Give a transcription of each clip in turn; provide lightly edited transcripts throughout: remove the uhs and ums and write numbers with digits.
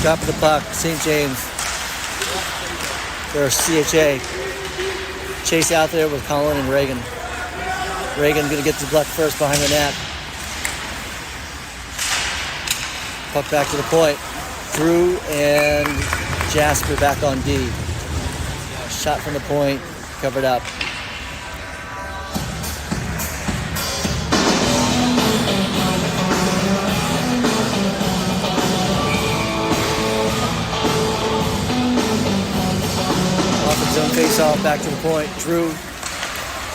Drop of the puck, St. James. Or CHA. Chase out there with Colin and Reagan. Reagan gonna get the puck first behind the net. Puck back to the point. Drew and Jasper back on D. Shot from the point, covered up. Zone face-off, back to the point. Drew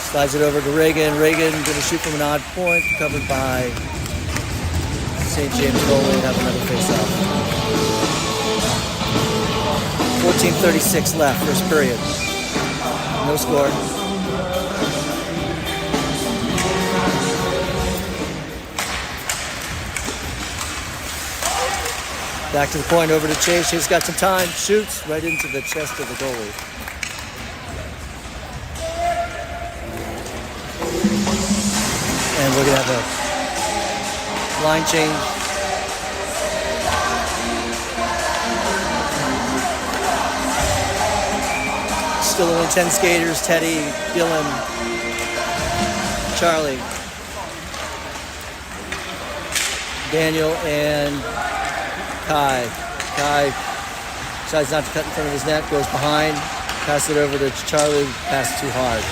slides it over to Reagan. Reagan going to shoot from an odd point, covered by St. James goalie and have another face-off. 14:36 left, first period. No score. Back to the point, over to Chase. Chase got some time, shoots right into the chest of the goalie. And we're going to have a line change. Still only 10 skaters. Teddy, Dylan, Charlie, Daniel, and Kai. Kai decides not to cut in front of his net, goes behind, passes it over to Charlie, pass too hard.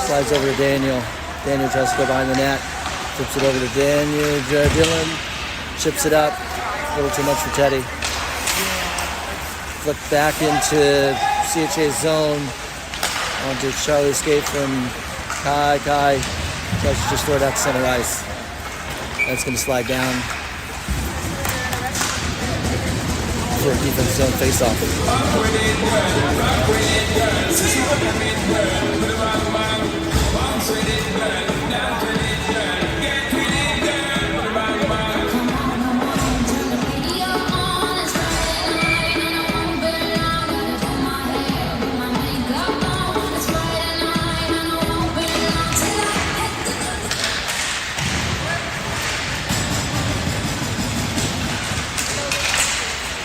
Slides over to Daniel. Daniel tries to go behind the net, flips it over to Daniel. Dylan chips it up, a little too much for Teddy. Flip back into CHA's zone, onto Charlie's skate from Kai. Kai tries to just throw it out to center ice. That's going to slide down for a defense zone face-off.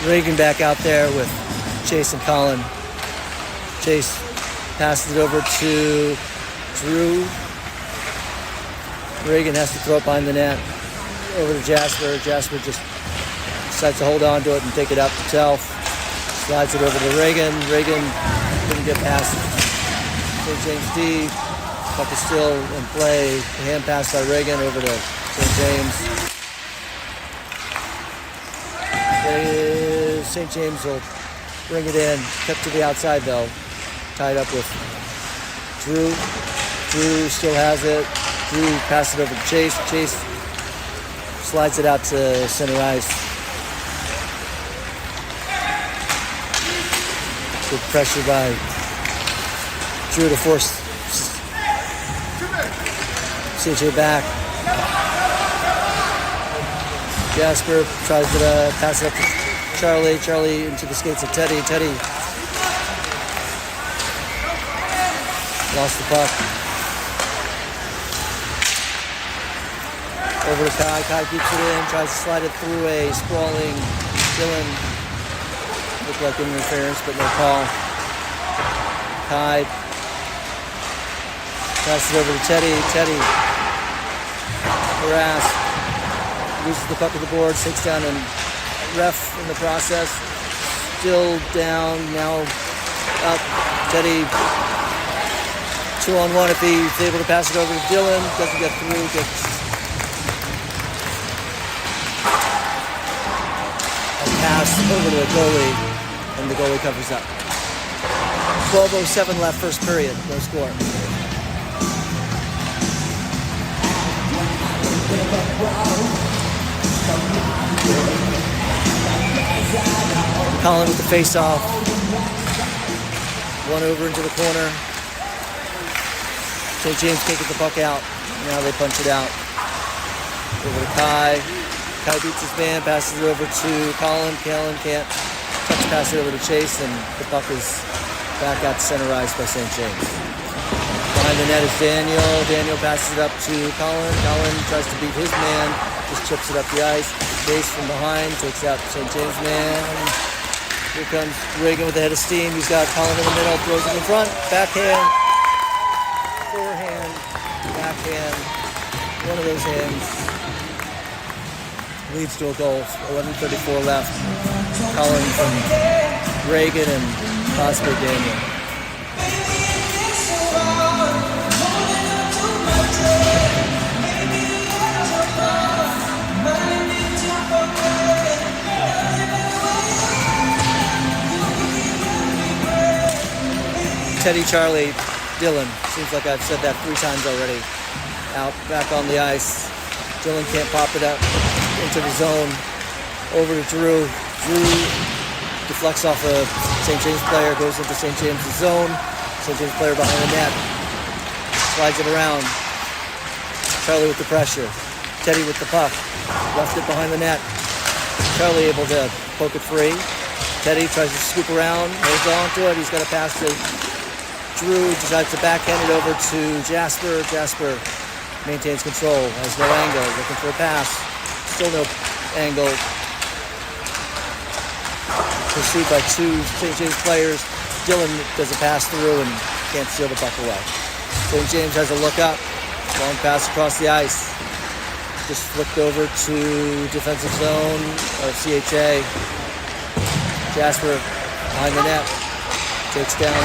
Reagan back out there with Chase and Colin. Chase passes it over to Drew. Reagan has to throw it behind the net. Over to Jasper. Jasper just decides to hold on to it and take it up himself. Slides it over to Reagan. Reagan couldn't get past St. James D. Puck is still in play. Hand pass by Reagan over to St. James. St. James will bring it in. Kept to the outside though. Tied up with Drew. Drew still has it. Drew passes it over to Chase. Chase slides it out to center ice. Good pressure by Drew to force CJ back. Jasper tries to pass it up to Charlie. Charlie into the skates of Teddy. Teddy lost the puck. Over to Kai. Kai keeps it in. Tries to slide it through a sprawling Dylan. Looked like interference, but no call. Kai passes it over to Teddy. Teddy harassed. Loses the puck at the board. Takes down and ref in the process. Still down, now up. Teddy 2-on-1 if he's able to pass it over to Dylan. Doesn't get through, gets a pass over to the goalie, and the goalie covers up. 12:07 left, first period, no score. Colin with the face-off. One over into the corner. St. James can't get the puck out. Now they punch it out. Over to Kai. Kai beats his man, passes it over to Colin. Colin can't touch pass it over to Chase, and the puck is back out to center ice by St. James. Behind the net is Daniel. Daniel passes it up to Colin. Colin tries to beat his man, just chips it up the ice. Base from behind, takes out St. James man. Here comes Reagan with a head of steam. He's got Collin in the middle, throws it in front, backhand, forehand, backhand. One of those hands leads to a goal. 11:34 left. Collin from Reagan and possibly Daniel. Teddy, Charlie, Dylan. Seems like I've said that 3 times already. Out, back on the ice. Dylan can't pop it up into the zone. Over to Drew. Drew deflects off a St. James player, goes into St. James' zone. St. James player behind the net. Slides it around. Charlie with the pressure. Teddy with the puck. Left it behind the net. Charlie able to poke it free. Teddy tries to scoop around, holds on to it. He's got a pass to Drew, decides to backhand it over to Jasper. Jasper maintains control, has no angle, looking for a pass. Still no angle. Pursued by 2 St. James players. Dylan does a pass through and can't steal the puck away. St. James has a look up. Long pass across the ice. Just flipped over to defensive zone of CHA. Jasper behind the net. Takes down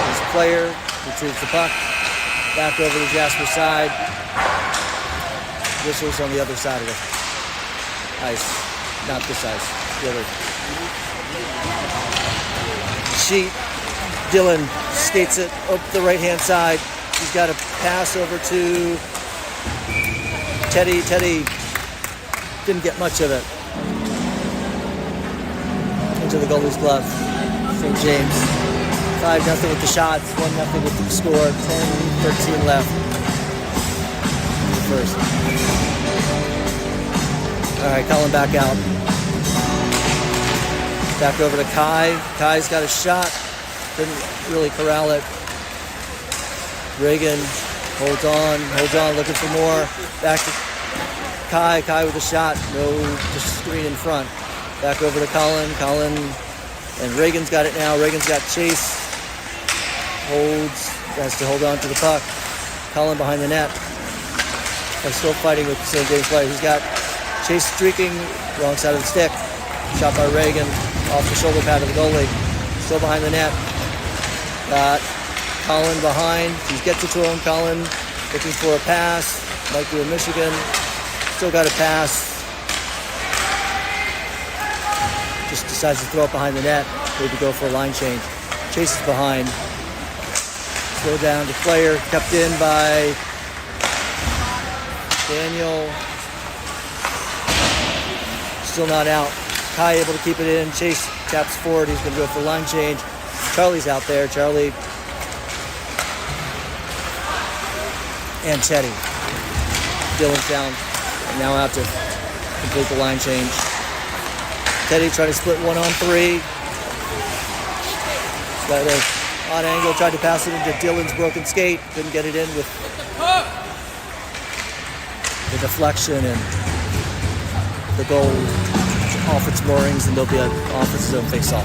his player, retrieves the puck, back over to Jasper's side. Whistles on the other side of the ice. Not this ice, the other. Sheet. Dylan skates it up the right-hand side. He's got a pass over to Teddy. Teddy didn't get much of it. Into the goalie's glove. St. James. 5-0 with the shots, 1-0 with the score, 10-13 left. First. All right, Collin back out. Back over to Kai. Kai's got a shot. Couldn't really corral it. Reagan holds on, looking for more. Back to Kai. Kai with a shot. No, just screen in front. Back over to Collin. Collin and Reagan's got it now. Reagan's got Chase. Holds, has to hold on to the puck. Collin behind the net. They're still fighting with the St. James player. He's got Chase streaking, wrong side of the stick. Shot by Reagan, off the shoulder pad of the goalie. Still behind the net. Got Collin behind. He gets it to him. Collin looking for a pass. Might do a Michigan. Still got a pass. Just decides to throw it behind the net. Maybe go for a line change. Chase is behind. Go down to player, kept in by Daniel. Still not out. Kai able to keep it in. Chase taps forward. He's going to go for line change. Charlie's out there. Charlie and Teddy. Dylan's down. Now out to complete the line change. Teddy trying to split 1-on-3. Got a odd angle, tried to pass it into Dylan's broken skate, couldn't get it in with the deflection and the goal off its moorings, and there'll be an offensive zone face-off.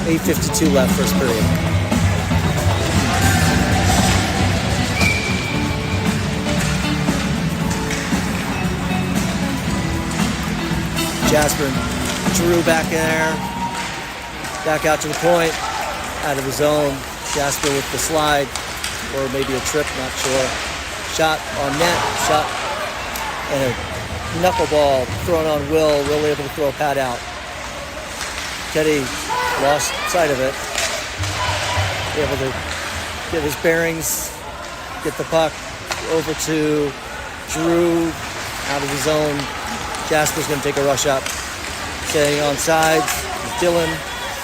8:52 left, first period. Jasper and Drew back in there, back out to the point. Out of the zone. Jasper with the slide, or maybe a trip, not sure. Shot on net, shot, and a knuckleball thrown on Will. Will able to throw a pad out. Teddy lost sight of it. Able to get his bearings, get the puck over to Drew, out of the zone. Jasper's going to take a rush up. Staying on sides, Dylan.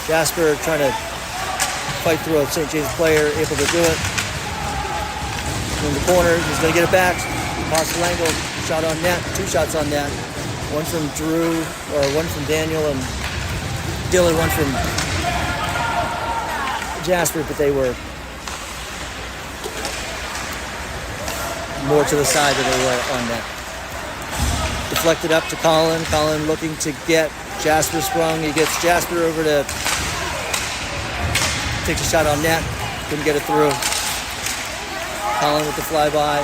Jasper trying to fight through a St. James player, able to do it. In the corner, he's going to get it back. Possible angle, shot on net, 2 shots on net. One from Drew, or one from Daniel and Dylan, one from Jasper, but they were more to the side than they were on net. deflected up to Colin. Colin looking to get Jasper sprung. He gets Jasper over to takes a shot on net. Couldn't get it through. Colin with the flyby.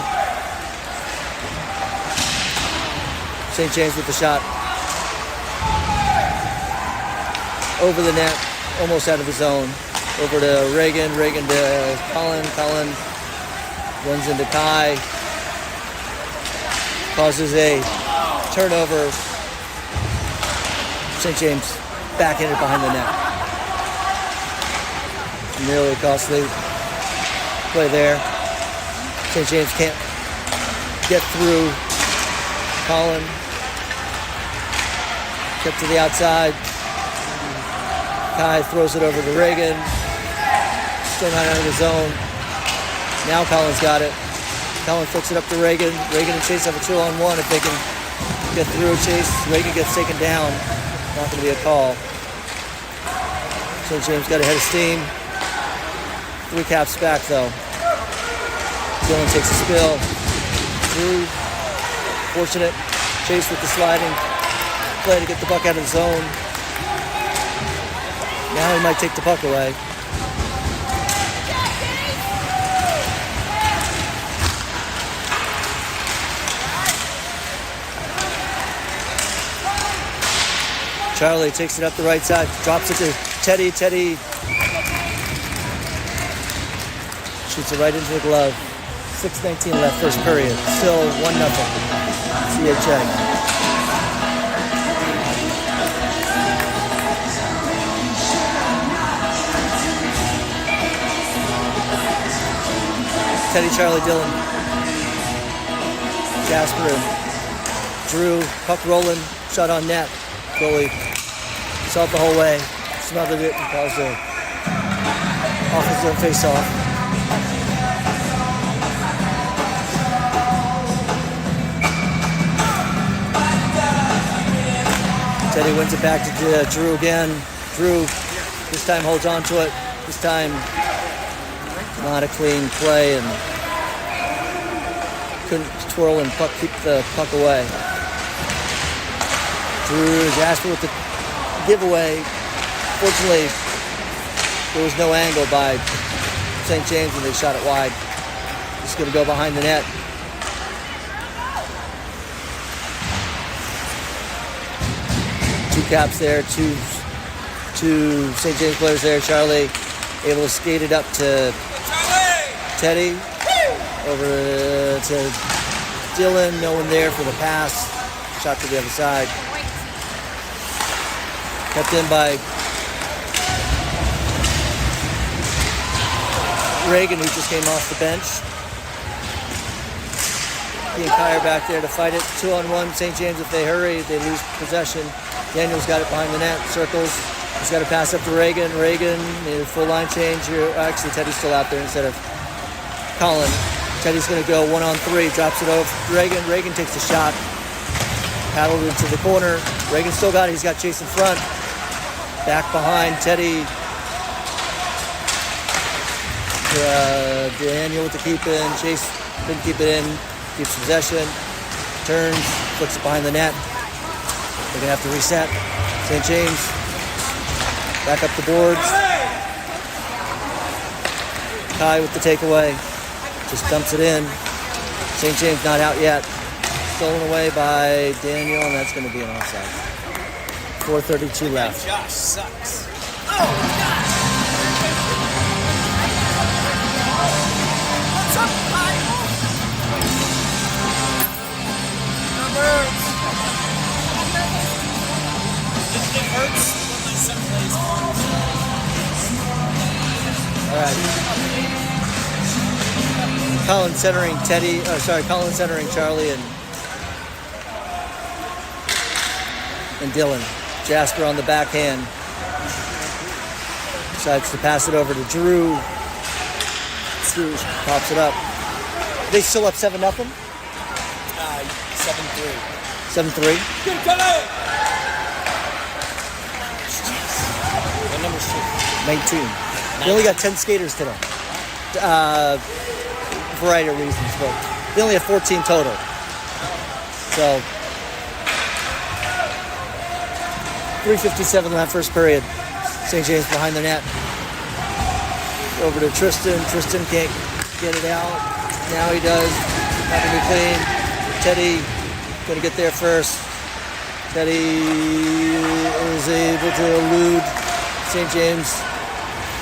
St. James with the shot. Over the net. Almost out of the zone. Over to Reagan. Reagan to Colin. Colin runs into Kai. Causes a turnover. St. James backhanded behind the net. Nearly costly play there. St. James can't get through. Colin kept to the outside. Kai throws it over to Reagan. Still not out of the zone. Now Colin's got it. Colin flicks it up to Reagan. Reagan and Chase have a 2-on-1 if they can get through. Chase, Reagan gets taken down. Not going to be a call. St. James got a head of steam. 3 caps back though. Dylan takes a spill. Drew, fortunate. Chase with the sliding play to get the puck out of the zone. Now he might take the puck away. Charlie takes it up the right side, drops it to Teddy. Teddy shoots it right into the glove. 6:19 left, first period. Still 1-0. CHA. Teddy, Charlie, Dylan, Jasper, and Drew. Puck rolling, shot on net. Goalie saw it the whole way, smothered it, and caused a offensive face-off. Teddy wins it back to Drew again. Drew this time holds on to it. This time not a clean play and couldn't twirl and keep the puck away. Drew Jasper with the giveaway. Fortunately, there was no angle by St. James when they shot it wide. Just going to go behind the net. Two caps there, two St. James players there. Charlie able to skate it up to Teddy. Over to Dylan. No one there for the pass. Shot to the other side. Kept in by Reagan, who just came off the bench. He and Kai are back there to fight it. 2-on-1. St. James, if they hurry, they lose possession. Daniel's got it behind the net. Circles. He's got to pass up to Reagan. Reagan made a full line change here. Actually, Teddy's still out there instead of Colin. Teddy's going to go 1-on-3. Drops it over to Reagan. Reagan takes a shot. Paddled into the corner. Reagan still got it. He's got Chase in front. Back behind Teddy. Daniel with the keep in. Chase couldn't keep it in. Keeps possession. Turns. Flicks it behind the net. They're going to have to reset. St. James. Back up the boards. Kai with the takeaway. Just dumps it in. St. James not out yet. Stolen away by Daniel, and that's going to be an offside. 4:32 left. Josh sucks. Oh, gosh! What's up, Kyle? Numbers. It hurts when my son plays All right. Colin centering Colin centering Charlie and Dylan. Jasper on the backhand. Decides to pass it over to Drew. Drew pops it up. They still up 7-0? 7-3. 7-3. Good color! What number's 19. They only got 10 skaters today. Variety of reasons, but they only have 14 total. So 3:57 left, first period. St. James behind the net. Over to Tristan. Tristan can't get it out. Now he does. Not going to be clean. Teddy going to get there first. Teddy is able to elude St. James.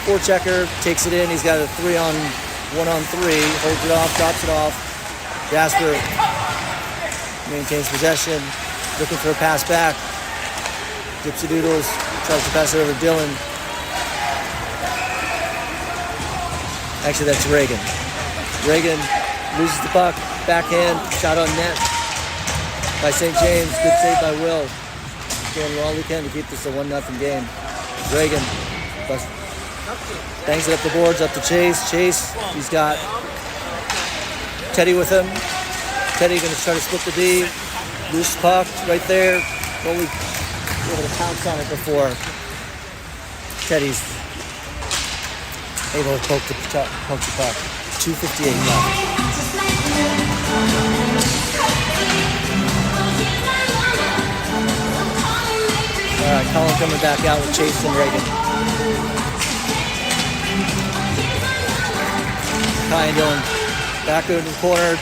Forechecker takes it in. He's got a 1-on-3. Holds it off, drops it off. Jasper maintains possession. Looking for a pass back. Dipsy Doodles tries to pass it over to Dylan. Actually, that's Reagan. Reagan loses the puck. Backhand. Shot on net by St. James. Good save by Will. Doing all he can to keep this a 1-0 game. Reagan bangs it up the boards, up to Chase. Chase, he's got Teddy with him. Teddy going to try to split the D. Loose puck right there. Goalie able to pounce on it before Teddy's able to poke the puck. 2:58 left. All right, Colin coming back out with Chase and Reagan. Kai and Dylan back in the corner.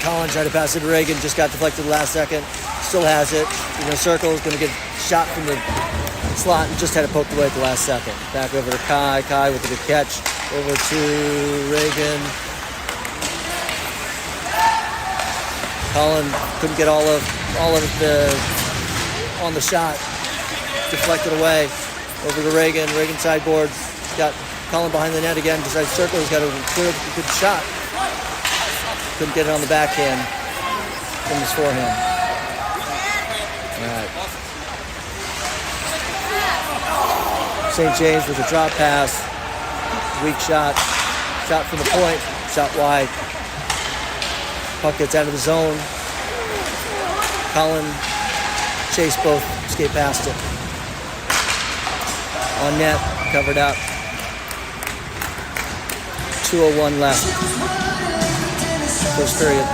Colin tried to pass it to Reagan, just got deflected the last second. Still has it. He's in a circle, he's going to get shot from the slot and just had it poked away at the last second. Back over to Kai. Kai with a good catch. Over to Reagan. Colin couldn't get all of the on the shot. Deflected away. Over to Reagan. Reagan sideboards. Got Colin behind the net again. Decides circle. He's got a good shot. Couldn't get it on the backhand from his forehand. All right. St. James with a drop pass. Weak shot. Shot from the point. Shot wide. Puck gets out of the zone. Colin, Chase both skate past it. On net. Covered up. 2:01 left. First period.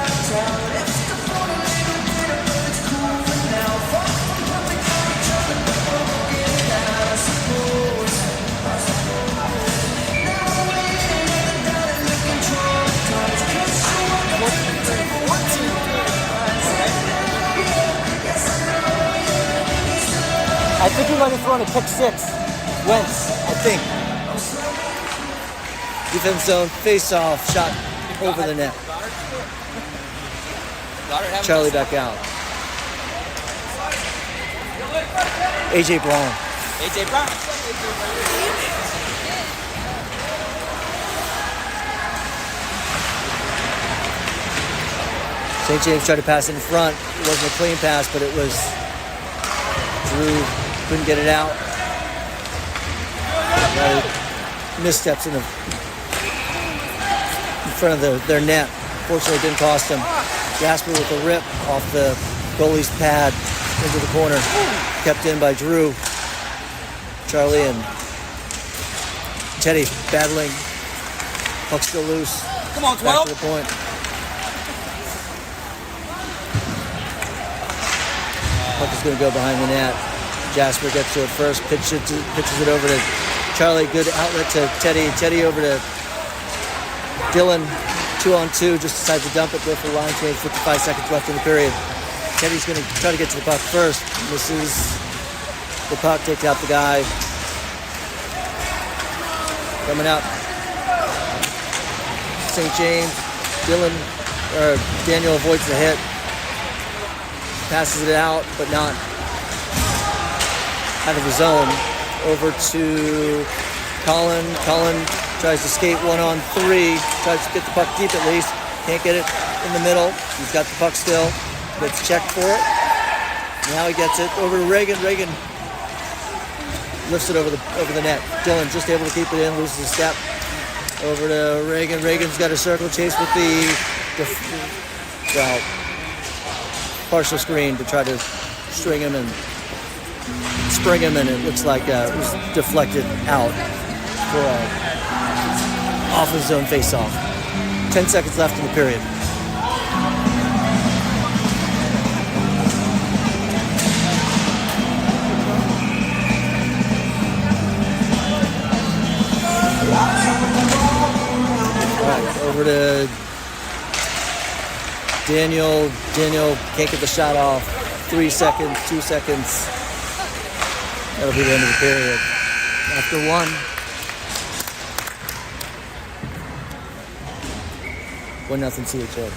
I think he might have thrown a pick six. Wentz, I think. Defense zone, face-off, shot over the net. Charlie back out. AJ Brown. AJ Brown. St. James tried to pass it in front. It wasn't a clean pass, but it was Drew couldn't get it out. Missteps in front of their net. Fortunately, it didn't cost him. Jasper with a rip off the goalie's pad into the corner. Kept in by Drew. Charlie and Teddy battling. Puck still loose. Come on, 12. Back to the point. Puck is going to go behind the net. Jasper gets to it first, pitches it over to Charlie. Good outlet to Teddy. Teddy over to Dylan. 2-on-2, just decides to dump it, go for the line change. 55 seconds left in the period. Teddy's going to try to get to the puck first. Misses the puck, takes out the guy. Coming up. St. James. Daniel avoids the hit. Passes it out, but not out of the zone. Over to Colin. Colin tries to skate 1-on-3. Tries to get the puck deep at least. Can't get it in the middle. He's got the puck still. Gets checked for it. Now he gets it over to Reagan. Reagan lifts it over the net. Dylan just able to keep it in. Loses a step. Over to Reagan. Reagan's got a circle chase with the partial screen to try to string him and spring him, and it looks like it was deflected out for off his zone face-off. 10 seconds left in the period. All right, over to Daniel. Daniel can't get the shot off. 3 seconds, 2 seconds. That'll be the end of the period. After 1. 1-0 CHA.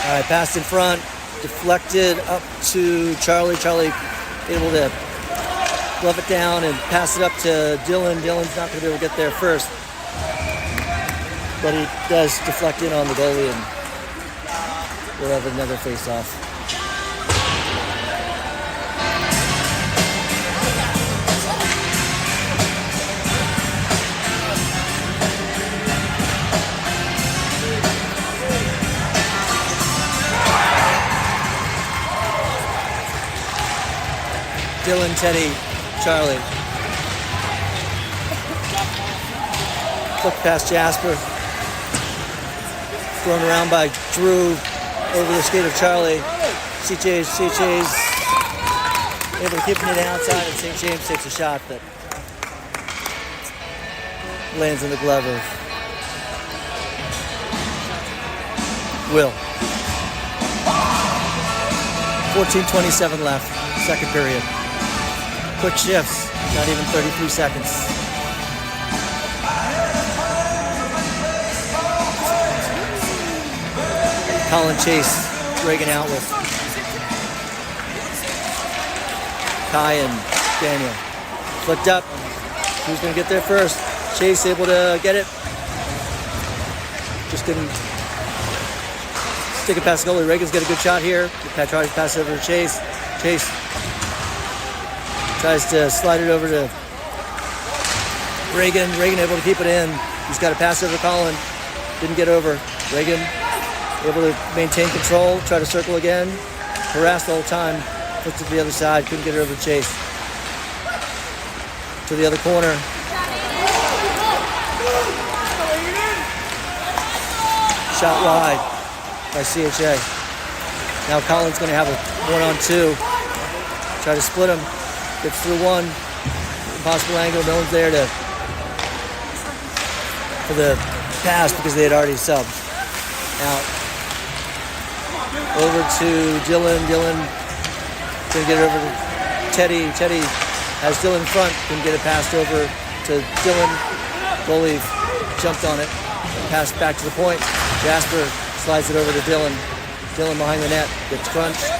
All right, passed in front, deflected up to Charlie. Charlie able to glove it down and pass it up to Dylan. Dylan's not going to be able to get there first, but he does deflect in on the goalie, and we'll have another face-off. Dylan, Teddy, Charlie. Flick past Jasper. Thrown around by Drew over the skate of Charlie. CJ's able to keep it outside, and St. James takes a shot that lands in the glove of Will. 14:27 left, second period. Quick shifts, not even 33 seconds. Colin Chase, Reagan out with Kai and Daniel. Flicked up. Who's going to get there first? Chase able to get it. Just didn't stick it past the goalie. Reagan's got a good shot here. Tries to pass it over to Chase. Chase tries to slide it over to Reagan. Reagan able to keep it in. He's got to pass over to Colin. Didn't get over. Reagan able to maintain control. Try to circle again. Harassed the whole time. Flipped to the other side. Couldn't get it over to Chase. To the other corner. Shot wide by CHA. Now Colin's going to have a 1-on-2. Try to split him. Gets through one. Impossible angle. No one's there for the pass because they had already subbed. Out. Over to Dylan. Dylan going to get it over to Teddy. Teddy has Dylan in front. Can get it passed over to Dylan. Goalie jumped on it. Passed back to the point. Jasper slides it over to Dylan. Dylan behind the net. Gets crunched.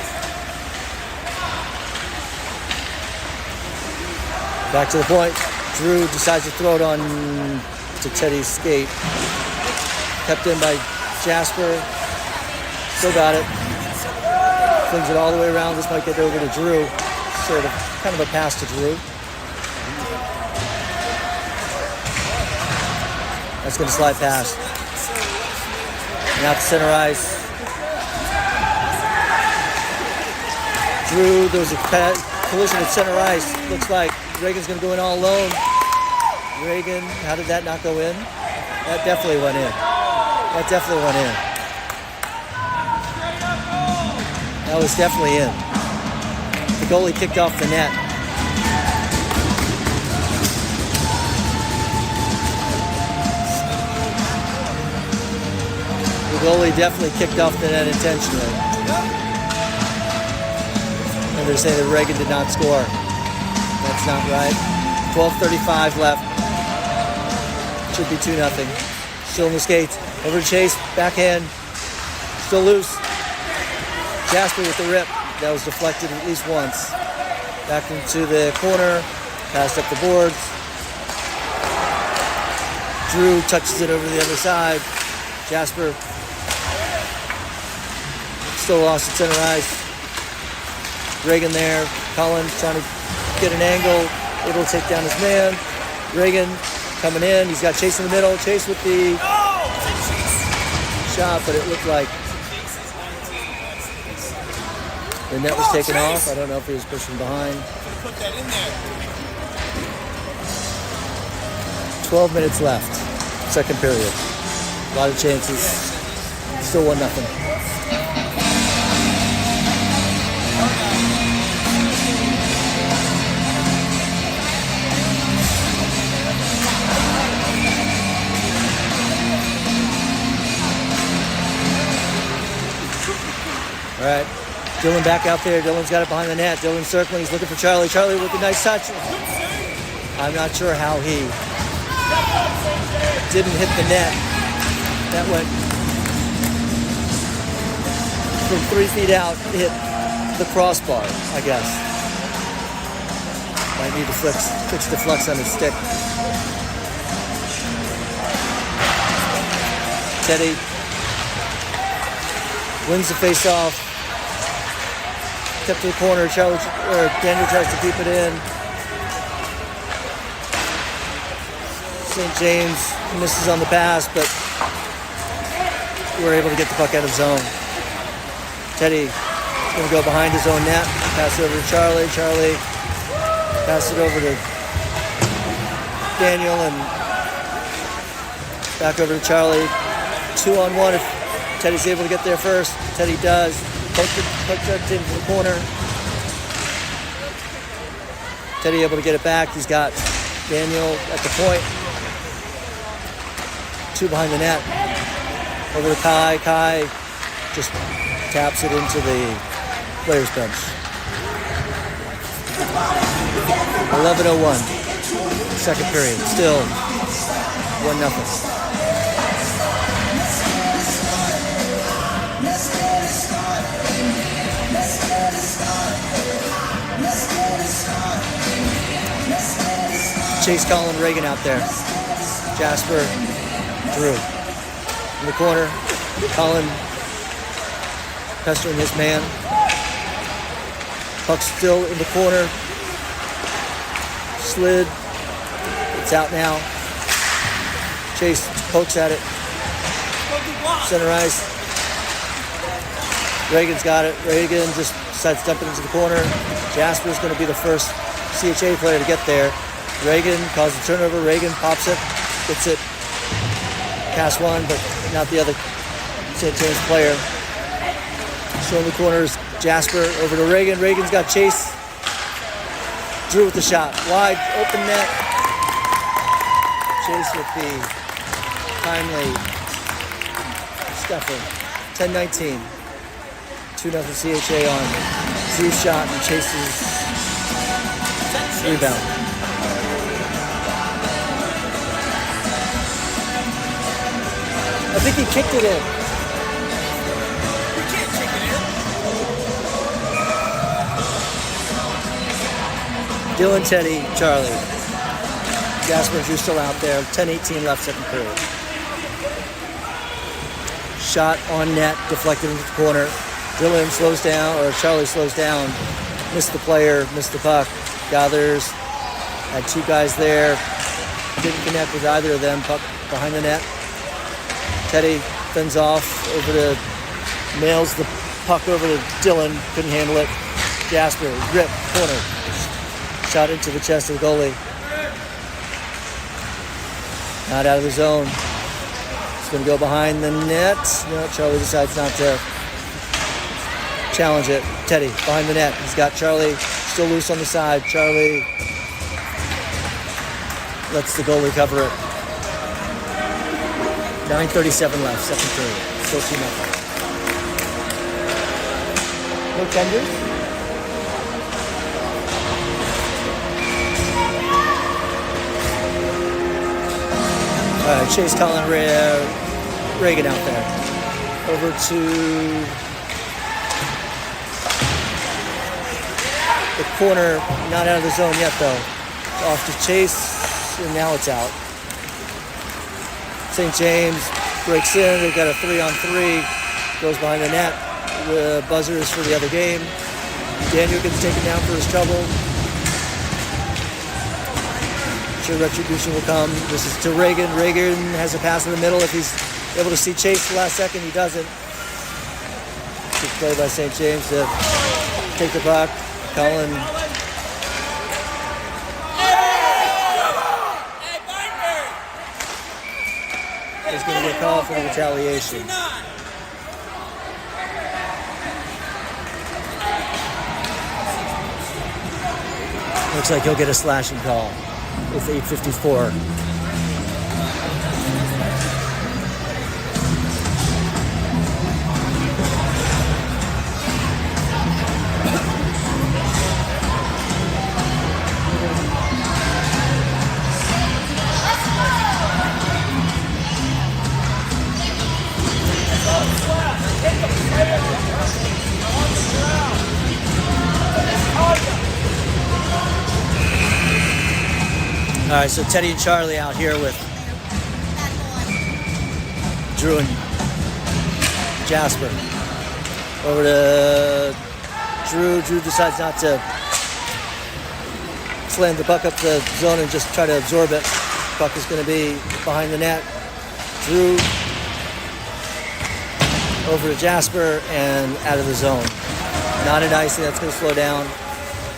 Back to the point. Drew decides to throw it on to Teddy's skate. Kept in by Jasper. Still got it. Flings it all the way around. This might get over to Drew. Sort of, kind of a pass to Drew. That's going to slide past. Now to center ice. Drew, there was a collision at center ice. Looks like Reagan's going to go in all alone. Reagan, how did that not go in? That definitely went in. That definitely went in. That was definitely in. The goalie kicked off the net. The goalie definitely kicked off the net intentionally. And they're saying that Reagan did not score. That's not right. 12:35 left. Should be 2-0. Still in the skates. Over to Chase. Backhand. Still loose. Jasper with the rip. That was deflected at least once. Back into the corner. Passed up the boards. Drew touches it over to the other side. Jasper still lost at center ice. Reagan there. Colin trying to get an angle. Able to take down his man. Reagan coming in. He's got Chase in the middle. Chase with the shot, but it looked like the net was taken off. I don't know if he was pushing behind. Put that in there. 12 minutes left. Second period. A lot of chances. Still 1-0. All right, Dylan back out there. Dylan's got it behind the net. Dylan circling. He's looking for Charlie. Charlie with a nice touch. I'm not sure how he didn't hit the net. That went from 3 feet out, hit the crossbar, I guess. Might need to fix the flux on his stick. Teddy wins the face-off. Kept to the corner. Daniel tries to keep it in. St. James misses on the pass, but we're able to get the puck out of zone. Teddy is going to go behind his own net. Pass it over to Charlie. Charlie pass it over to Daniel and back over to Charlie. 2-on-1 if Teddy's able to get there first. Teddy does. Poked it into the corner. Teddy able to get it back. He's got Daniel at the point. 2 behind the net. Over to Kai. Kai just taps it into the players' bench. 11:01. Second period. Still 1-0. Chase, Colin, Reagan out there. Jasper, Drew. In the corner, Colin pestering his man. Puck still in the corner. Slid. It's out now. Chase pokes at it. Center ice. Reagan's got it. Reagan just decides to dump it into the corner. Jasper's going to be the first CHA player to get there. Reagan causes a turnover. Reagan pops it, gets it past one, but not the other St. James player. So in the corners, Jasper over to Reagan. Reagan's got Chase. Drew with the shot. Wide, open net. Chase with the timely stuffer. 10-19. 2-0 CHA on Drew's shot and Chase's rebound. I think he kicked it in. You can't kick it in. Dylan, Teddy, Charlie. Jasper and Drew still out there. 10-18 left, second period. shot on net, deflected into the corner. Dylan slows down, or Charlie slows down, missed the player, missed the puck, gathers, had two guys there, didn't connect with either of them, puck behind the net. Teddy fins off, nails the puck over to Dylan, couldn't handle it. Jasper, grip, corner, shot into the chest of the goalie. Not out of the zone. It's going to go behind the net. No, Charlie decides not to challenge it. Teddy, behind the net. He's got Charlie still loose on the side. Charlie lets the goalie cover it. 9:37 left, second period. Still 2-0. No tenders? All right, Chase Colin Reagan out there. Over to the corner, not out of the zone yet though. Off to Chase, and now it's out. St. James breaks in, they've got a 3-on-3, goes behind the net. The buzzer is for the other game. Daniel gets taken down for his trouble. Sure, retribution will come. This is to Reagan. Reagan has a pass in the middle. If he's able to see Chase the last second, he doesn't. Good play by St. James to take the puck. Colin. Is going to get called for the retaliation. Looks like he'll get a slashing call with 8:54. All right, so Teddy and Charlie out here with Drew and Jasper. Over to Drew. Drew decides not to slam the puck up the zone and just try to absorb it. Puck is going to be behind the net. Drew over to Jasper and out of the zone. Not an icing, that's going to slow down.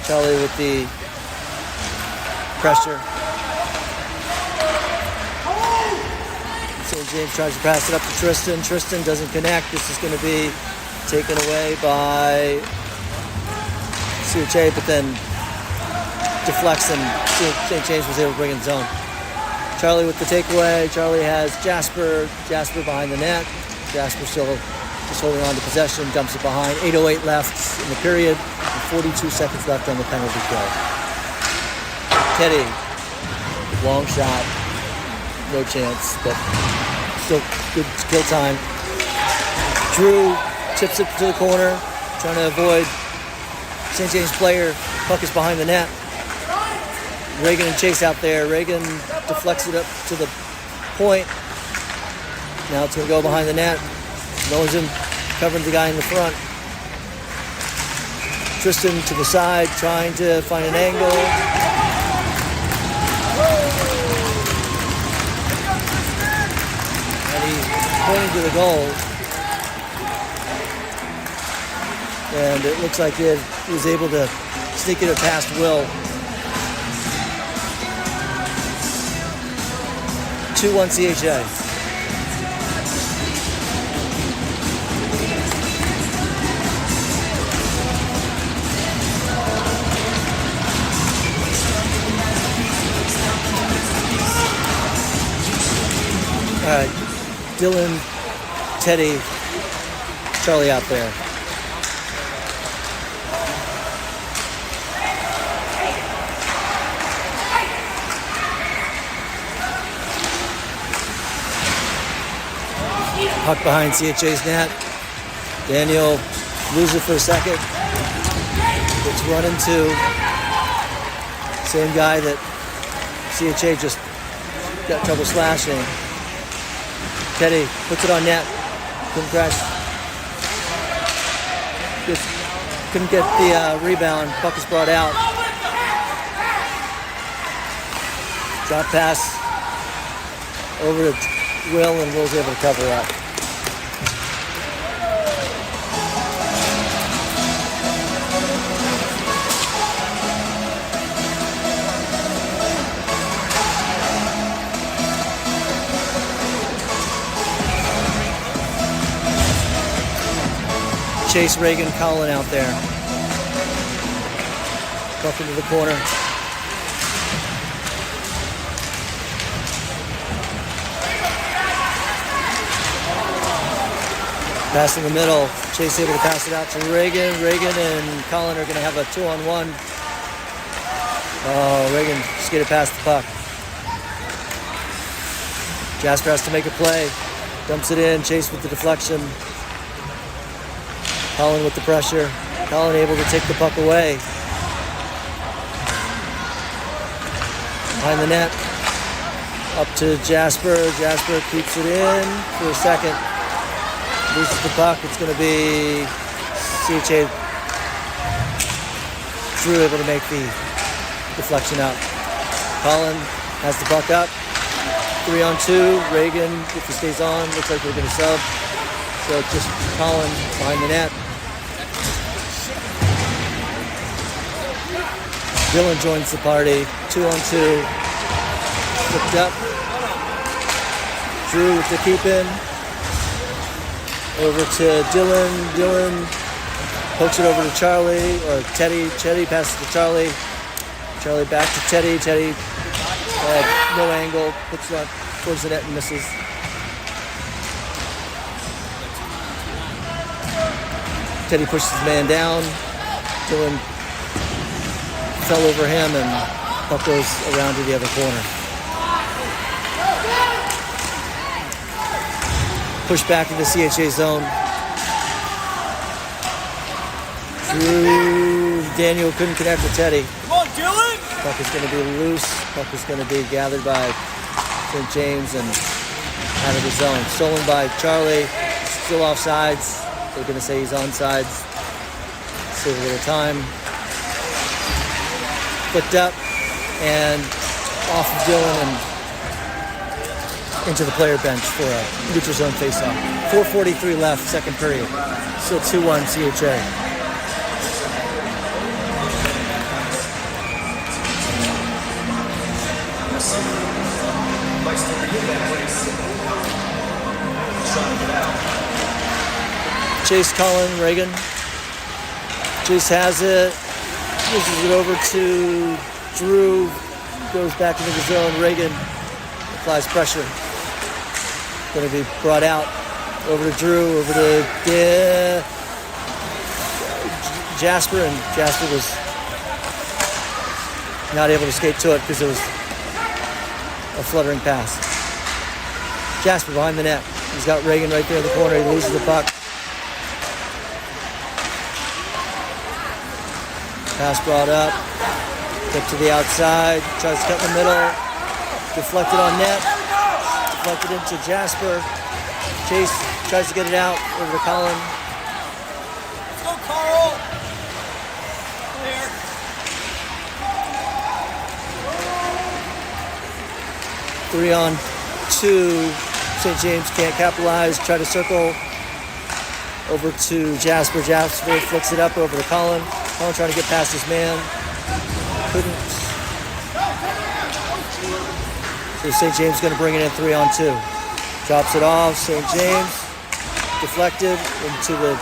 Charlie with the pressure. St. James tries to pass it up to Tristan. Tristan doesn't connect. This is going to be taken away by CHA, but then deflects and St. James was able to bring in zone. Charlie with the takeaway. Charlie has Jasper. Jasper behind the net. Jasper still just holding on to possession. Dumps it behind. 8:08 left in the period. And 42 seconds left on the penalty kill. Teddy, long shot. No chance, but still good kill time. Drew tips it to the corner, trying to avoid St. James player. Puck is behind the net. Reagan and Chase out there. Reagan deflects it up to the point. Now it's going to go behind the net. No one's in, covering the guy in the front. Tristan to the side, trying to find an angle. Pointing to the goal, and it looks like he was able to sneak it past Will. 2-1 CHA. All right. Dylan, Teddy, Charlie out there. Puck behind CHA's net. Daniel loses it for a second. It's run into same guy that CHA just got trouble slashing. Teddy puts it on net. Couldn't crash. Just couldn't get the rebound. Puck is brought out. Drop pass over to Will, and Will's able to cover up. Chase, Reagan, Colin out there. Puck into the corner. Pass in the middle. Chase able to pass it out to Reagan. Reagan and Colin are going to have a 2-on-1. Oh, Reagan skated past the puck. Jasper has to make a play. Dumps it in. Chase with the deflection. Colin with the pressure. Colin able to take the puck away. Behind the net. Up to Jasper. Jasper keeps it in for a second. Loses the puck. It's going to be CHA. Drew able to make the deflection out. Colin has the puck up. 3-on-2. Reagan, if he stays on, looks like we're going to sub. So just Colin behind the net. Dylan joins the party. 2-on-2. Flipped up. Drew with the keep in. Over to Dylan. Dylan pokes it over to Charlie or Teddy. Teddy passes to Charlie. Charlie back to Teddy. Teddy no angle. Puts it towards the net and misses. Teddy pushes the man down. Dylan fell over him and puck goes around to the other corner. Push back into CHA zone. Drew Daniel couldn't connect with Teddy. Come on, Dylan! Puck is going to be loose. Puck is going to be gathered by St. James and out of the zone. Stolen by Charlie. Still off sides. They're going to say he's on sides. Save a little time. Flicked up and off of Dylan and into the player bench for a neutral zone faceoff. 4:43 left, second period. Still 2-1 CHA. Chase, Colin, Reagan. Chase has it. Pushes it over to Drew. Goes back into the zone. Reagan applies pressure. Going to be brought out. Over to Drew. Over to Jasper. And Jasper was not able to skate to it because it was a fluttering pass. Jasper behind the net. He's got Reagan right there in the corner. He loses the puck. Pass brought up. Kick to the outside. Tries to cut in the middle. Deflected on net. Deflected into Jasper. Chase tries to get it out over to Colin. Let's go, Carl! Clear. Three on two. St. James can't capitalize. Try to circle over to Jasper. Jasper flicks it up over to Colin. Colin trying to get past his man. Couldn't. So St. James going to bring it in 3-on-2. Drops it off. St. James deflected into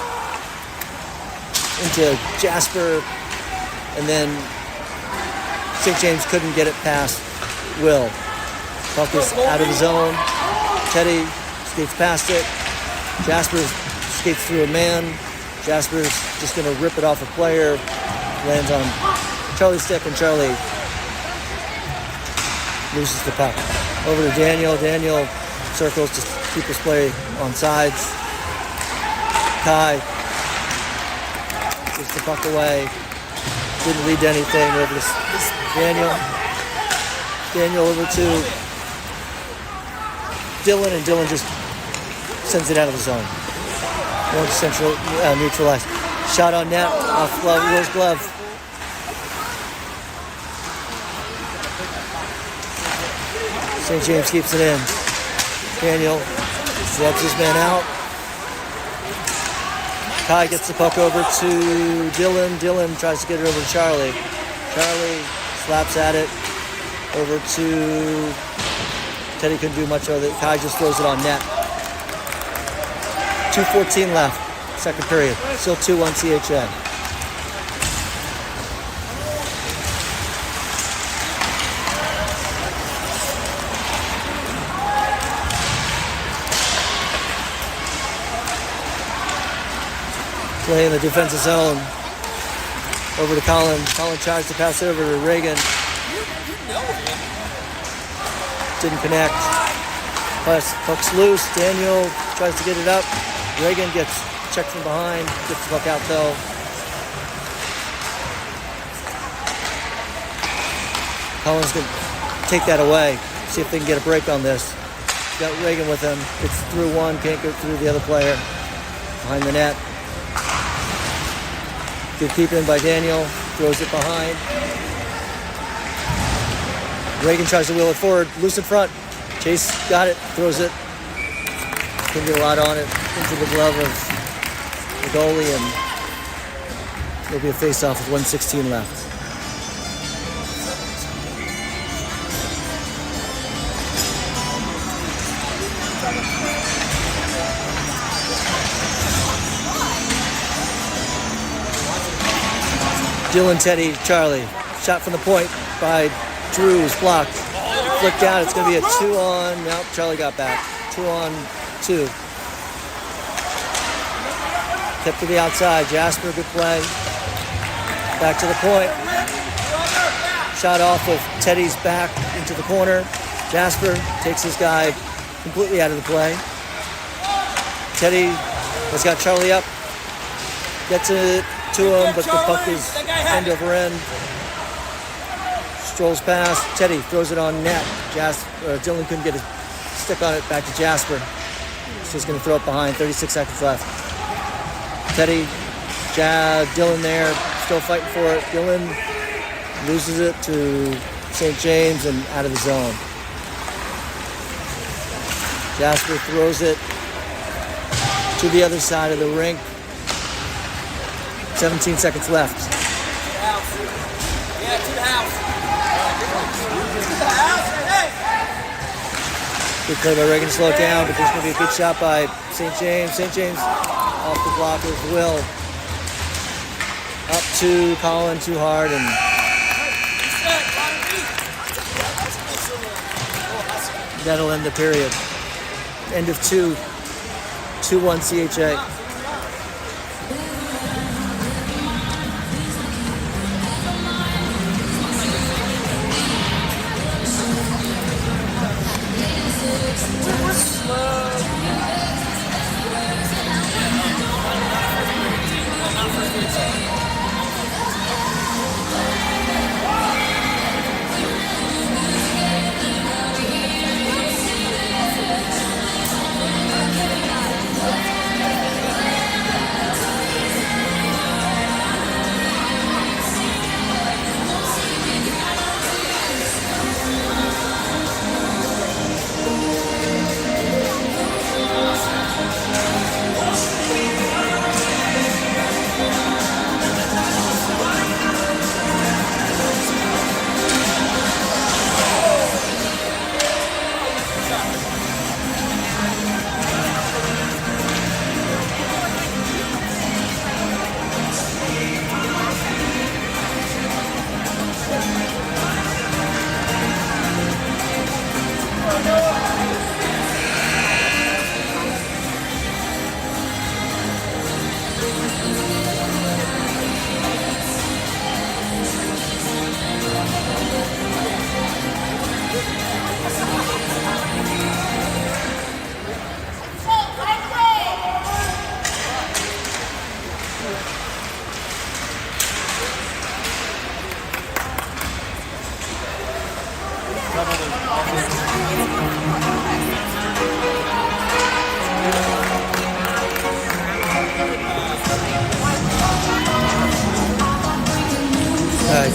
Jasper, and then St. James couldn't get it past Will. Puck is out of the zone. Teddy skates past it. Jasper skates through a man. Jasper's just going to rip it off a player. Lands on Charlie's stick, and Charlie loses the puck. Over to Daniel. Daniel circles to keep his play on sides. Kai gives the puck away. Didn't lead to anything. Over to Daniel. Daniel over to Dylan, and Dylan just sends it out of the zone. One central neutralized. Shot on net off glove, Will's glove. St. James keeps it in. Daniel rubs his man out. Kai gets the puck over to Dylan. Dylan tries to get it over to Charlie. Charlie slaps at it. Over to Teddy. Couldn't do much of it. Kai just throws it on net. 2:14 left. Second period. Still 2-1 CHA. Play in the defensive zone. Over to Colin. Colin tries to pass it over to Reagan. Didn't connect. Puck's loose. Daniel tries to get it up. Reagan gets checked from behind. Gets the puck out though. Colin's going to take that away. See if they can get a break on this. Got Reagan with him. It's through one. Can't go through the other player. Behind the net. Good keep in by Daniel. Throws it behind. Reagan tries to wheel it forward. Loose in front. Chase got it. Throws it. Couldn't get a lot on it. Into the glove of the goalie, and it'll be a face-off with 1:16 left. Dylan, Teddy, Charlie. Shot from the point by Drews. Blocked. Flicked out. It's going to be a 2-on. Nope, Charlie got back. 2-on-2. Kept to the outside. Jasper, good play. Back to the point. Shot off of Teddy's back into the corner. Jasper takes his guy completely out of the play. Teddy has got Charlie up. Gets it to him, but the puck is end over end. Strolls past. Teddy throws it on net. Dylan couldn't get his stick on it. Back to Jasper. So he's going to throw it behind. 36 seconds left. Teddy, Dylan there, still fighting for it. Dylan loses it to St. James and out of the zone. Jasper throws it to the other side of the rink. 17 seconds left. Yeah, to the house. To the house, hey! Good play by Reagan to slow it down, but there's going to be a good shot by St. James. St. James off the blockers. Will up to Colin, too hard, and that'll end the period. End of 2-1 CHA.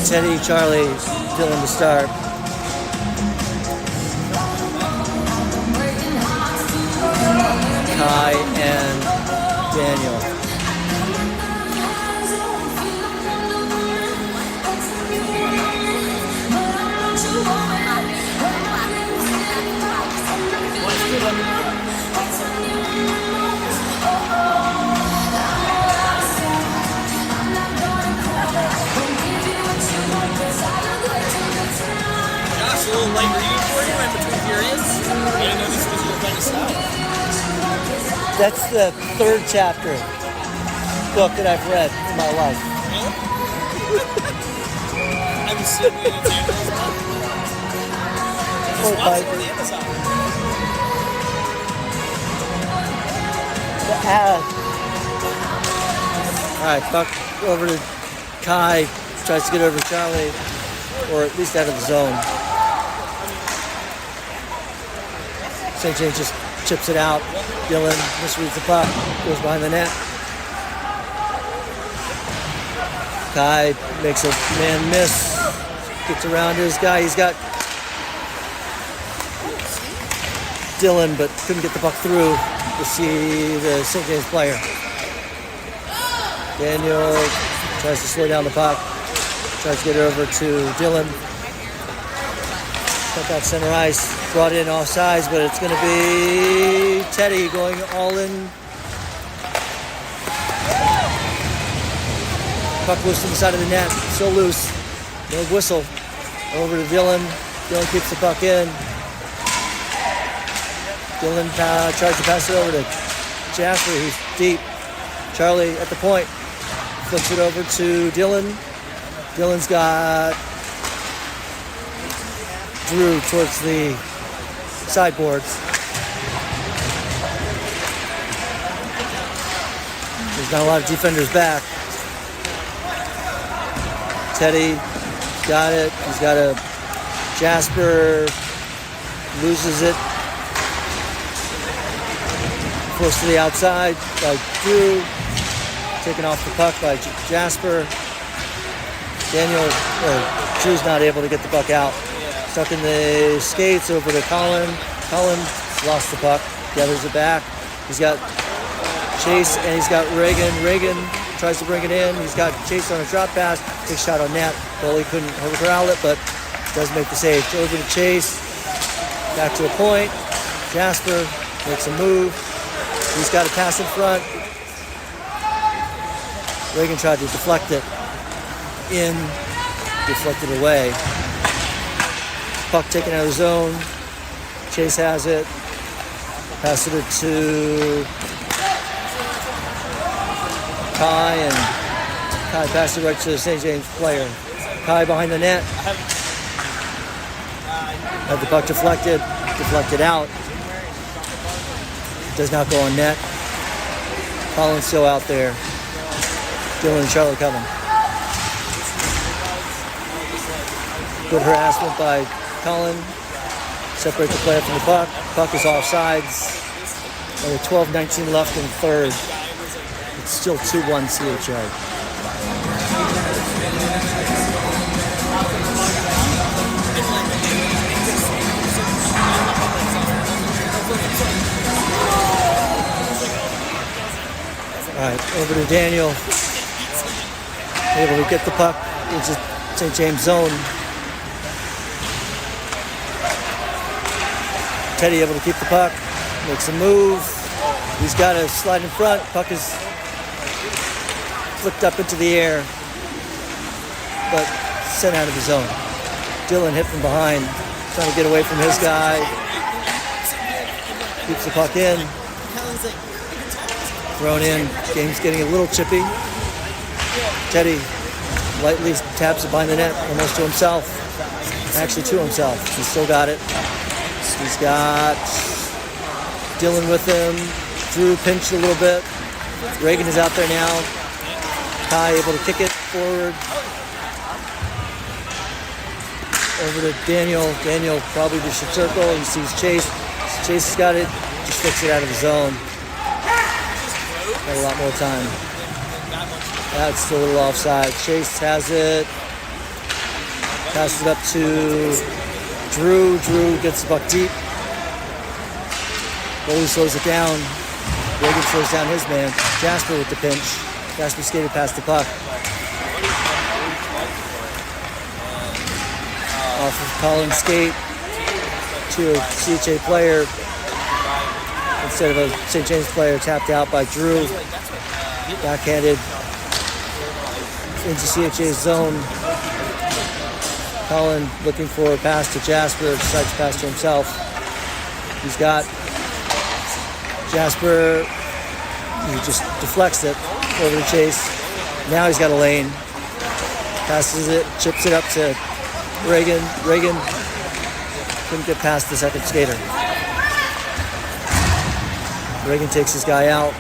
Teddy, Charlie, Dylan to start. Kai and Daniel. Josh, a little late reading for you in between periods. I didn't know this was your kind of style. That's the third chapter book that I've read in my life. Really? I was sitting in Daniel's book. Poor Just watch it Piper. on the Amazon. Alright, buck over to Kai, tries to get over to Charlie, or at least out of the zone. St. James just chips it out. Dylan misreads the puck, goes behind the net. Kai makes a man miss, gets around his guy. He's got Dylan, but couldn't get the puck through to see the St. James player. Daniel tries to slow down the puck, tries to get it over to Dylan. Cut that center ice, brought in off sides, but it's going to be Teddy going all in. Puck loose to the side of the net, still loose. No whistle. Over to Dylan. Dylan keeps the puck in. Dylan tries to pass it over to Jasper, who's deep. Charlie at the point. Flips it over to Dylan. Dylan's got Drew towards the sideboards. There's not a lot of defenders back. Teddy got it. He's got a Jasper, loses it. Close to the outside by Drew. Taken off the puck by Jasper. Drew's not able to get the puck out. Stuck in the skates over to Colin. Colin lost the puck, gathers it back. He's got Chase and he's got Reagan. Reagan tries to bring it in. He's got Chase on a drop pass. Big shot on net. Goalie couldn't corral it, but does make the save. Over to Chase. Back to the point. Jasper makes a move. He's got a pass in front. Reagan tried to deflect it in, deflected away. Puck taken out of the zone. Chase has it. Passes it to Kai, and Kai passes it right to the St. James player. Kai behind the net. Had the puck deflected out. Does not go on net. Colin's still out there. Dylan and Charlie coming. Good harassment by Colin. Separate the player from the puck. Puck is offsides. Only 12:19 left in third. It's still 2-1 CHA. All right, over to Daniel. Able to get the puck into St. James zone. Teddy able to keep the puck, makes a move. He's got a slide in front. Puck is flicked up into the air, but sent out of the zone. Dylan hit from behind, trying to get away from his guy. Keeps the puck in. Thrown in. Game's getting a little chippy. Teddy lightly taps it behind the net, almost to himself. Actually to himself. He's still got it. He's got Dylan with him. Drew pinched a little bit. Reagan is out there now. Kai able to kick it forward. Over to Daniel. Daniel probably just should circle. He sees Chase. Chase has got it. Just flicks it out of the zone. Got a lot more time. That's still a little offside. Chase has it. Passes it up to Drew. Drew gets the buck deep. Goalie slows it down. Reagan slows down his man. Jasper with the pinch. Jasper skated past the puck. Off of Collins' skate to a CHA player instead of a St. James player, tapped out by Drew. Backhanded into CHA's zone. Collin looking for a pass to Jasper, decides to pass to himself. He's got Jasper, he just deflects it over to Chase. Now he's got a lane. Passes it, chips it up to Reagan. Reagan couldn't get past the second skater. Reagan takes his guy out.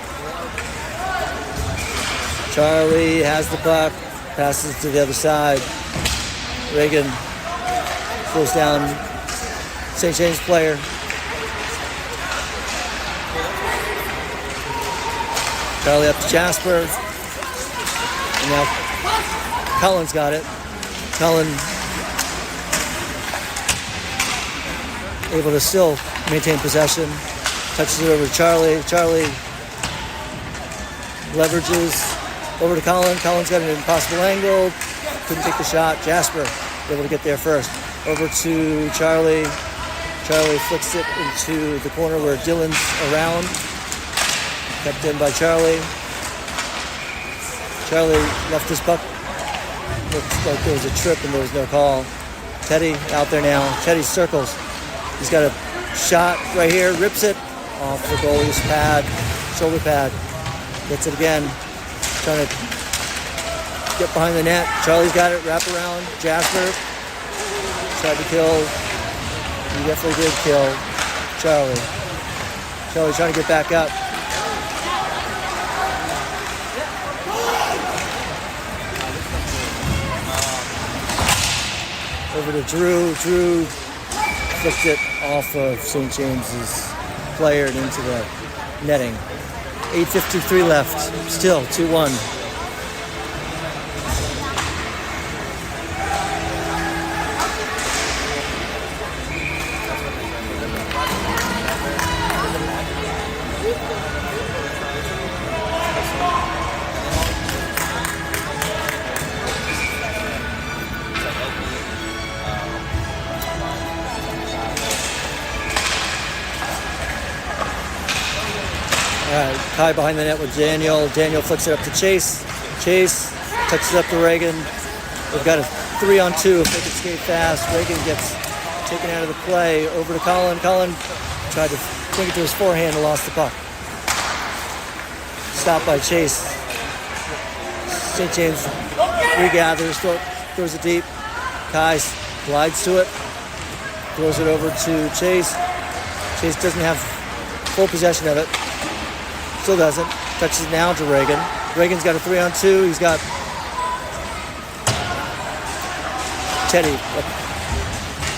Charlie has the puck, passes to the other side. Reagan pulls down St. James player. Charlie up to Jasper. And now Cullen's got it. Cullen able to still maintain possession. Touches it over to Charlie. Charlie leverages over to Collin. Collin's got an impossible angle. Couldn't take the shot. Jasper able to get there first. Over to Charlie. Charlie flicks it into the corner where Dylan's around. Kept in by Charlie. Charlie left his puck. Looks like there was a trip and there was no call. Teddy out there now. Teddy circles. He's got a shot right here. Rips it off the goalie's pad. Shoulder pad. Gets it again. Trying to get behind the net. Charlie's got it. Wrap around. Jasper tried to kill. He definitely did kill Charlie. Charlie trying to get back up. Over to Drew. Drew flipped it off of St. James's player and into the netting. 8:53 left. Still 2-1. Kai behind the net with Daniel. Daniel flicks it up to Chase. Chase touches up to Reagan. They've got a 3-on-2 if they can skate fast. Reagan gets taken out of the play. Over to Collin. Collin tried to fling it to his forehand and lost the puck. Stopped by Chase. St. James regathers, throws it deep. Kai glides to it. Throws it over to Chase. Chase doesn't have full possession of it. Still doesn't. Touches it now to Reagan. Reagan's got a 3-on-2. He's got Teddy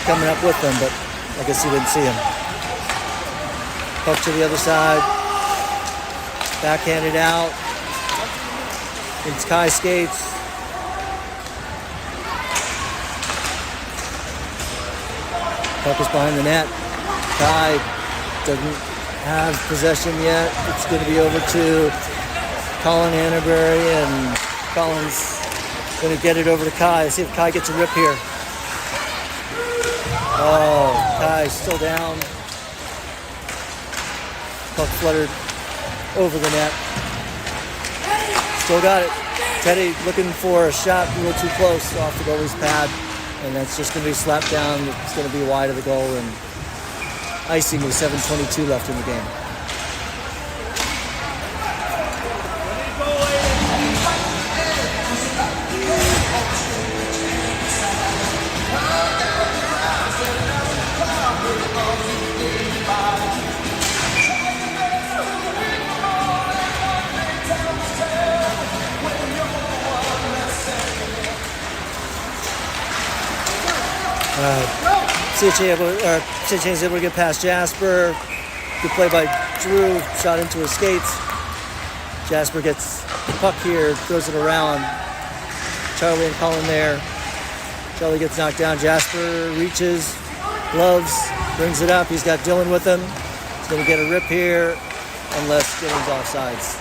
coming up with them, but I guess he didn't see him. Puck to the other side. Backhanded out. It's Kai skates. Puck is behind the net. Kai doesn't have possession yet. It's going to be over to Colin Hannaberry, and Colin's going to get it over to Kai. Let's see if Kai gets a rip here. Oh, Kai's still down. Puck fluttered over the net. Still got it. Teddy looking for a shot a little too close off the goalie's pad, and that's just going to be slapped down. It's going to be wide of the goal, and icing with 7:22 left in the game. St. James able to get past Jasper. Good play by Drew. Shot into his skates. Jasper gets the puck here, throws it around. Charlie and Collin there. Charlie gets knocked down. Jasper reaches, gloves, brings it up. He's got Dylan with him. He's going to get a rip here unless Dylan's offsides.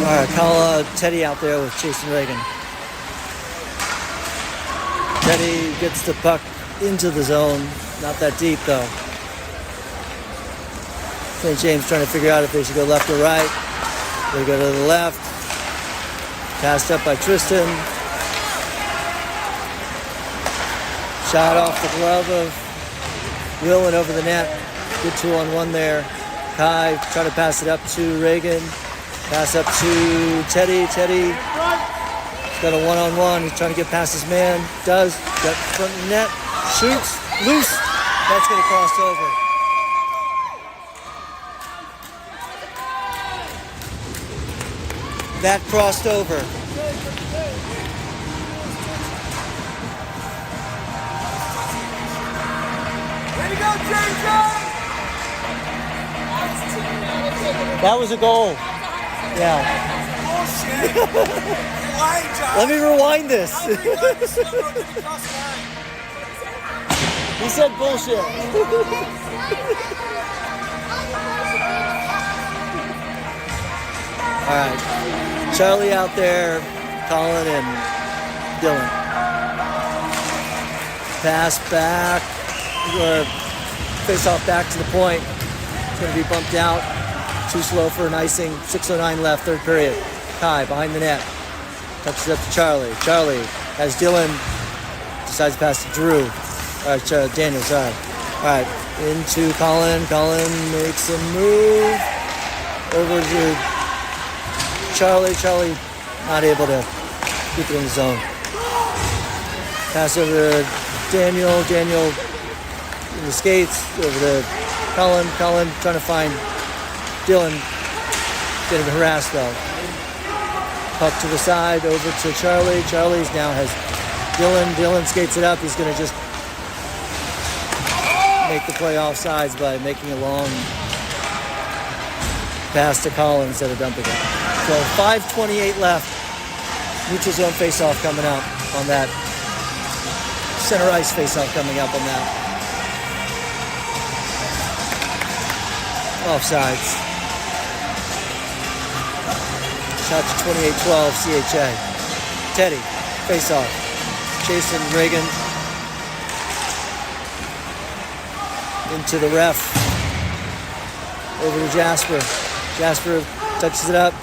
All right, call Teddy out there with Chase and Reagan. Teddy gets the puck into the zone. Not that deep, though. St. James trying to figure out if they should go left or right. They go to the left. Passed up by Tristan. Shot off the glove of Will and over the net. Good 2-on-1 there. Kai trying to pass it up to Reagan. Pass up to Teddy. Teddy's got a 1-on-1. He's trying to get past his man. Does. Got front of the net. Shoots. Loose. That's going to cross over. That crossed over. Way to go, JJ! That was a goal. Yeah. Bullshit! You're lying, John. Let me rewind this. How many times did you cross the line? He said bullshit. All right. Charlie out there, Colin and Dylan. Pass back, or face off back to the point. It's going to be bumped out. Too slow for an icing. 6:09 left, third period. Kai behind the net. Touches up to Charlie. Charlie has Dylan. Decides to pass to Drew. Daniel, sorry. All right, into Colin. Colin makes a move over to Charlie. Charlie not able to keep it in the zone. Pass over to Daniel. Daniel in the skates over to Colin. Colin trying to find Dylan. Getting harassed though. Puck to the side over to Charlie. Charlie's now has Dylan. Dylan skates it up. He's going to just make the play offsides by making a long pass to Colin instead of dumping it. So 5:28 left. Neutral zone faceoff coming up on that. Center ice faceoff coming up on that. Offsides. Shot to 28-12 CHA. Teddy, faceoff. Jason Reagan. Into the ref. Over to Jasper. Jasper touches it up.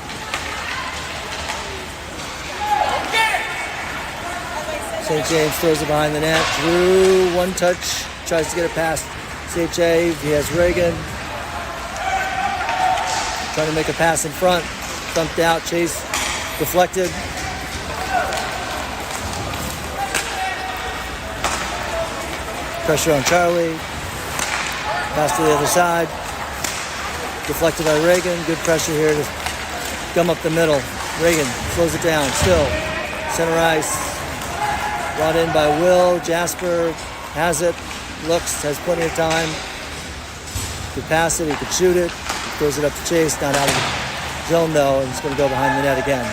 St. James throws it behind the net. Drew, one touch, tries to get it past CHA. He has Reagan. Trying to make a pass in front. Thumped out. Chase deflected. Pressure on Charlie. Pass to the other side. Deflected by Reagan. Good pressure here to gum up the middle. Reagan slows it down. Still. Center ice. Brought in by Will. Jasper has it. Looks. Has plenty of time. Could pass it. He could shoot it. Throws it up to Chase. Not out of the zone though. And he's going to go behind the net again.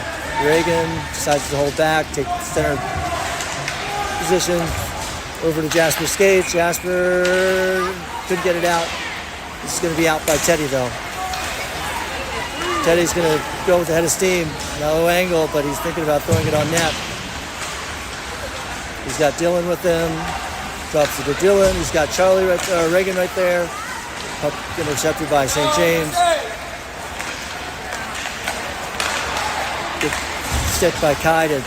Reagan decides to hold back. Take the center position. Over to Jasper skates. Jasper couldn't get it out. This is going to be out by Teddy though. Teddy's going to go with the head of steam. Low angle, but he's thinking about throwing it on net. He's got Dylan with him. Drops it to Dylan. He's got Charlie Reagan right there. Puck intercepted by St. James. Good stick by Kai to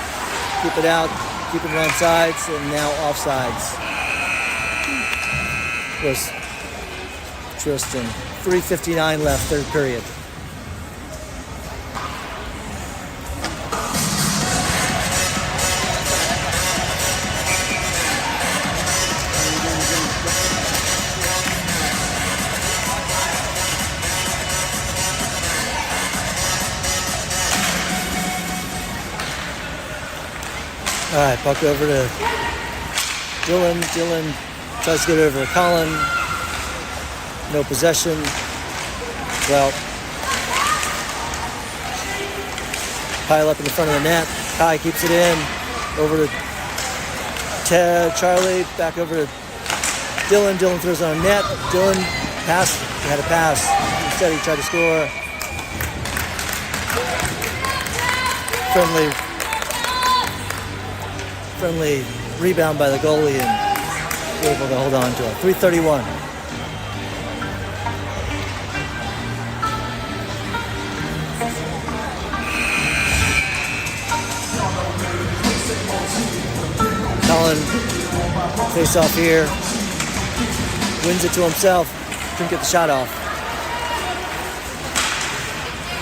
keep it out. Keep it on sides, and now offsides. Was Tristan. 3:59 left, third period. All right, puck over to Dylan. Dylan tries to get it over to Colin. No possession. Well, pile up in the front of the net. Kai keeps it in. Over to Ted, Charlie. Back over to Dylan. Dylan throws on a net. Dylan passed. He had a pass. Instead, he tried to score. Friendly rebound by the goalie and able to hold on to it. 3:31. Colin face off here. Wins it to himself. Couldn't get the shot off.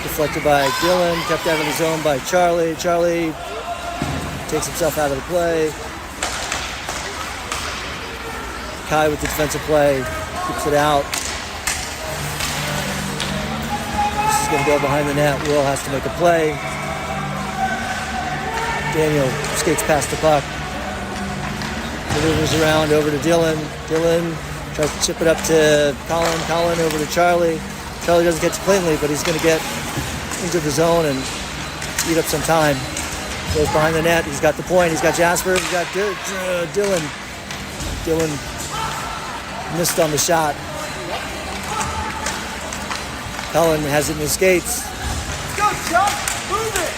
Deflected by Dylan. Kept out of the zone by Charlie. Charlie takes himself out of the play. Kai with the defensive play. Keeps it out. This is going to go behind the net. Will has to make a play. Daniel skates past the puck. Delivers around over to Dylan. Dylan tries to chip it up to Colin. Colin over to Charlie. Charlie doesn't get it cleanly, but he's going to get into the zone and eat up some time. Goes behind the net. He's got the point. He's got Jasper. He's got Dylan. Dylan missed on the shot. Colin has it in his skates. Go, Chuck! Move it!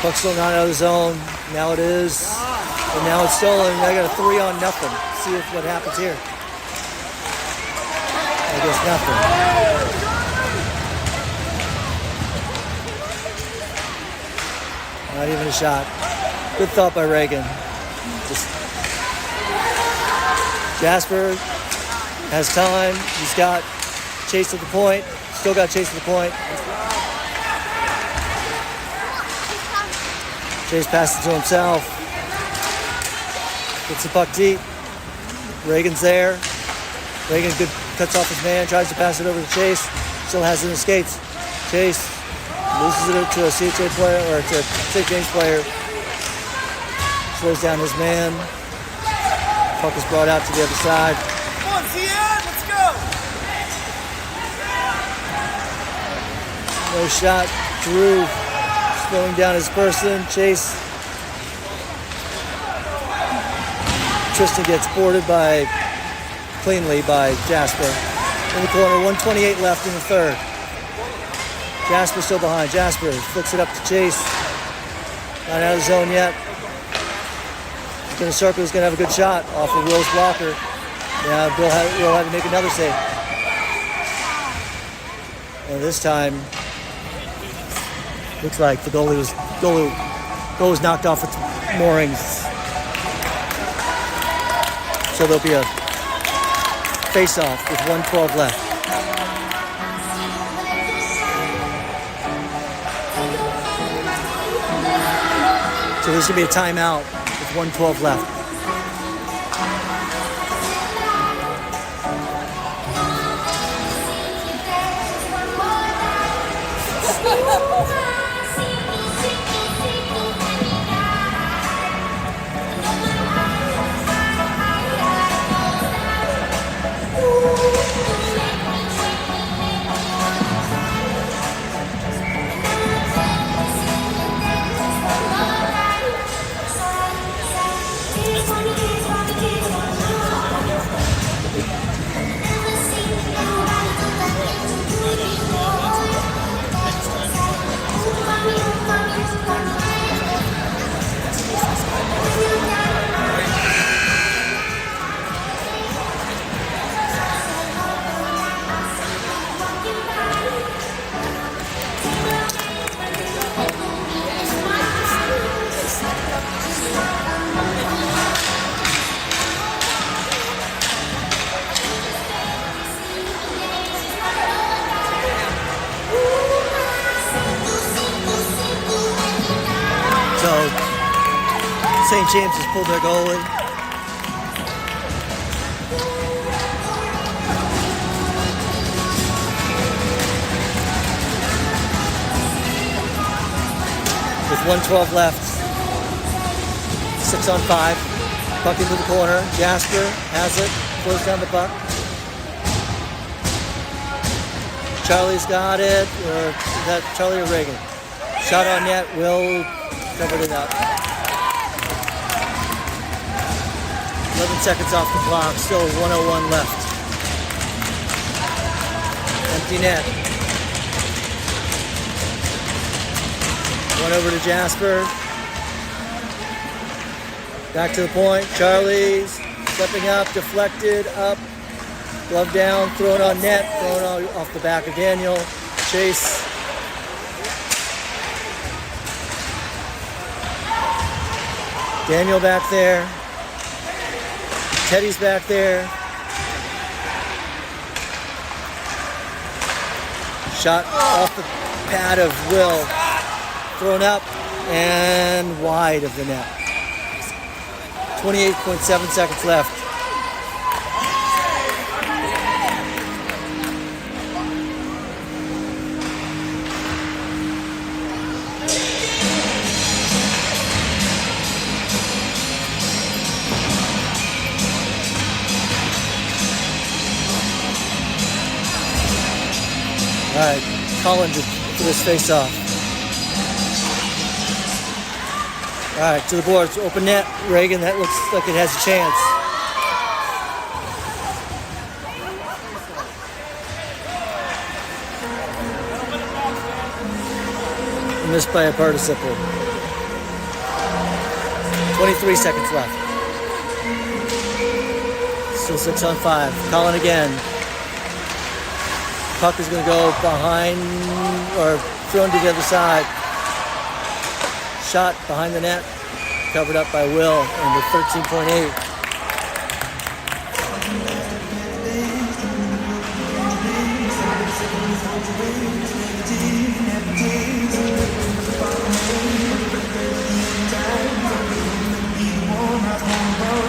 Puck's still not out of the zone. Now it is. And now it's stolen. I got a 3-on-0. See what happens here. I guess nothing. Not even a shot. Good thought by Reagan. Jasper has time. He's got Chase at the point. Still got Chase at the point. Chase passes to himself. Gets the puck deep. Reagan's there. Reagan cuts off his man. Tries to pass it over to Chase. Still has it in his skates. Chase loses it to a CHA player or to a St. James player. Slows down his man. Puck is brought out to the other side. Come on, Ziad, let's go! No shot. Drew slowing down his person. Chase. Tristan gets boarded cleanly by Jasper. In the corner, 1:28 left in the third. Jasper still behind. Jasper flicks it up to Chase. Not out of the zone yet. He's going to circle. He's going to have a good shot off of Will's blocker. Now Will had to make another save. And this time, looks like the goal was knocked off its moorings. So there'll be a face-off with 1:12 left. So this is going to be a timeout with 1:12 left. St. James has pulled their goalie. With 1:12 left. 6 on 5. Puck into the corner. Jasper has it. Throws down the puck. Charlie's got it. Or is that Charlie or Reagan? Shot on net. Will covered it up. 11 seconds off the clock. Still 1:01 left. Empty net. One over to Jasper. Back to the point. Charlie's stepping up, deflected, up, glove down, thrown on net, thrown off the back of Daniel. Chase. Daniel back there. Teddy's back there. Shot off the pad of Will. Thrown up and wide of the net. 28.7 seconds left. All right, Collins for this face-off. All right, to the boards, open net. Reagan, that looks like it has a chance. Missed by a participle. 23 seconds left. Still 6 on 5. Colin again. Puck is going to go behind or thrown to the other side. Shot behind the net, covered up by Will, and with 13.8.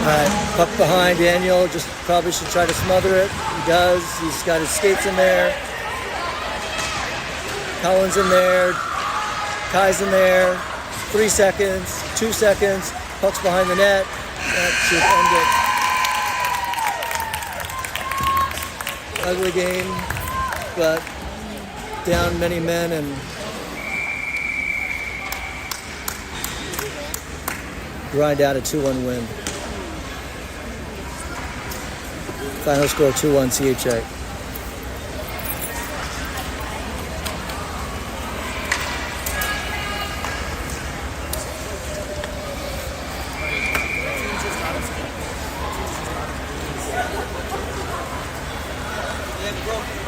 All right, puck behind Daniel, just probably should try to smother it. He does, he's got his skates in there. Collins in there, Kai's in there. 3 seconds, 2 seconds, puck's behind the net. That should end it. Ugly game, but down many men and grind out a 2-1 win. Final score 2-1 CHA. Broken.